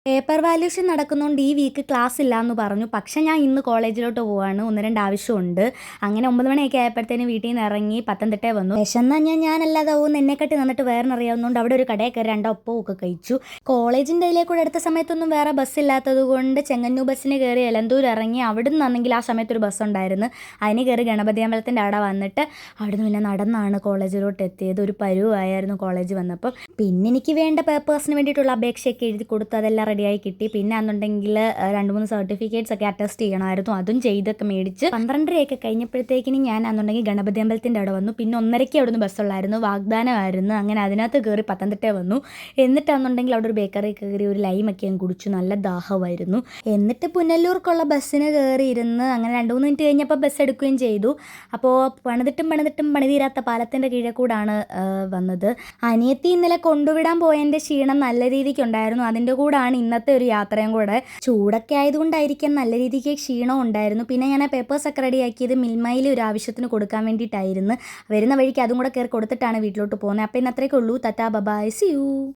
Paper valuation നടക്കുന്നതുകൊണ്ട് ഈ week class ഇല്ലയെന്ന് പറഞ്ഞു. പക്ഷേ ഞാൻ ഇന്ന് കോളേജിലോട്ട് പോവാണ്. 1, 2 ആവശ്യമുണ്ട്. അങ്ങനെ 9 മണിയൊക്കെ ആയപ്പോഴത്തേനും വീട്ടിൽ നിന്ന് ഇറങ്ങി പത്തനംതിട്ടയിൽ വന്നു. വിശന്നാൽ ഞാനല്ലാതെ പോകുന്ന എന്നെക്കാട്ടി നന്നിട്ട് വേറെന്നറിയാവുന്നതുകൊണ്ട് അവിടെ ഒരു കടയിൽ കയറി 2 ഒപ്പവും ഒക്കെ കഴിച്ചു. കോളേജിൻ്റെ അതിലേക്കൂടെ അടുത്ത സമയത്തൊന്നും വേറെ ബസ്സില്ലാത്തത് കൊണ്ട് ചെങ്ങന്നൂർ ബസ്സിന് കയറി എലന്തൂർ ഇറങ്ങി. അവിടെ നിന്നാണെങ്കിൽ ആ സമയത്തൊരു ബസ്സുണ്ടായിരുന്നു. അതിന് കയറി ഗണപതി അമ്പലത്തിൻ്റെ അവിടെ വന്നിട്ട് അവിടുന്ന് പിന്നെ നടന്നാണ് കോളേജിലോട്ട് എത്തിയത്. ഒരു പരുവായിരുന്നു കോളേജ് വന്നപ്പോൾ. പിന്നെ എനിക്ക് വേണ്ട പേപ്പേഴ്സിന് വേണ്ടിയിട്ടുള്ള അപേക്ഷയൊക്കെ എഴുതി കൊടുത്തു. അതെല്ലാം റെഡിയായി കിട്ടി. പിന്നെ അന്നുണ്ടെങ്കിൽ 2-3 സർട്ടിഫിക്കറ്റ്സ് ഒക്കെ അറ്റസ്റ്റ് ചെയ്യണമായിരുന്നു. അതും ചെയ്തൊക്കെ മേടിച്ച് 12:30 കഴിഞ്ഞപ്പോഴത്തേക്കിനും ഞാൻ അന്നുണ്ടെങ്കിൽ ഗണപതി അമ്പലത്തിൻ്റെ അവിടെ വന്നു. പിന്നെ 1:30 അവിടുന്ന് ബസ്സുള്ളായിരുന്നു. വാഗ്ദാനമായിരുന്നു. അങ്ങനെ അതിനകത്ത് കയറി പത്തനംതിട്ട വന്നു. എന്നിട്ടാണെന്നുണ്ടെങ്കിൽ അവിടെ ഒരു ബേക്കറി കയറി ഒരു ലൈമൊക്കെ ഞാൻ കുടിച്ചു. നല്ല ദാഹമായിരുന്നു. എന്നിട്ട് പുനലൂർക്കുള്ള ബസ്സിന് കയറിയിരുന്ന് അങ്ങനെ 2-3 മിനിറ്റ് കഴിഞ്ഞപ്പോൾ ബസ് എടുക്കുകയും ചെയ്തു. അപ്പോൾ പണിതിട്ടും പണിതീരാത്ത പാലത്തിൻ്റെ കീഴെ കൂടാണ് വന്നത്. അനിയത്തി ഇന്നലെ കൊണ്ടുവിടാൻ പോയതിൻ്റെ ക്ഷീണം നല്ല രീതിക്കുണ്ടായിരുന്നു. അതിൻ്റെ കൂടാണ് ഇന്നത്തെ ഒരു യാത്രയും കൂടെ. ചൂടൊക്കെ ആയതുകൊണ്ടായിരിക്കാം നല്ല രീതിക്ക് ക്ഷീണം ഉണ്ടായിരുന്നു. പിന്നെ ഞാൻ ആ പേപ്പേഴ്സൊക്കെ റെഡിയാക്കിയത് മിൽമയിൽ ഒരു ആവശ്യത്തിന് കൊടുക്കാൻ വേണ്ടിയിട്ടായിരുന്നു. വരുന്ന വഴിക്ക് അതും കൂടെ കയറി കൊടുത്തിട്ടാണ് വീട്ടിലോട്ട് പോകുന്നത്. അപ്പോൾ ഇന്ന് അത്രയൊക്കെ ഉള്ളൂ. Tata bye, see U.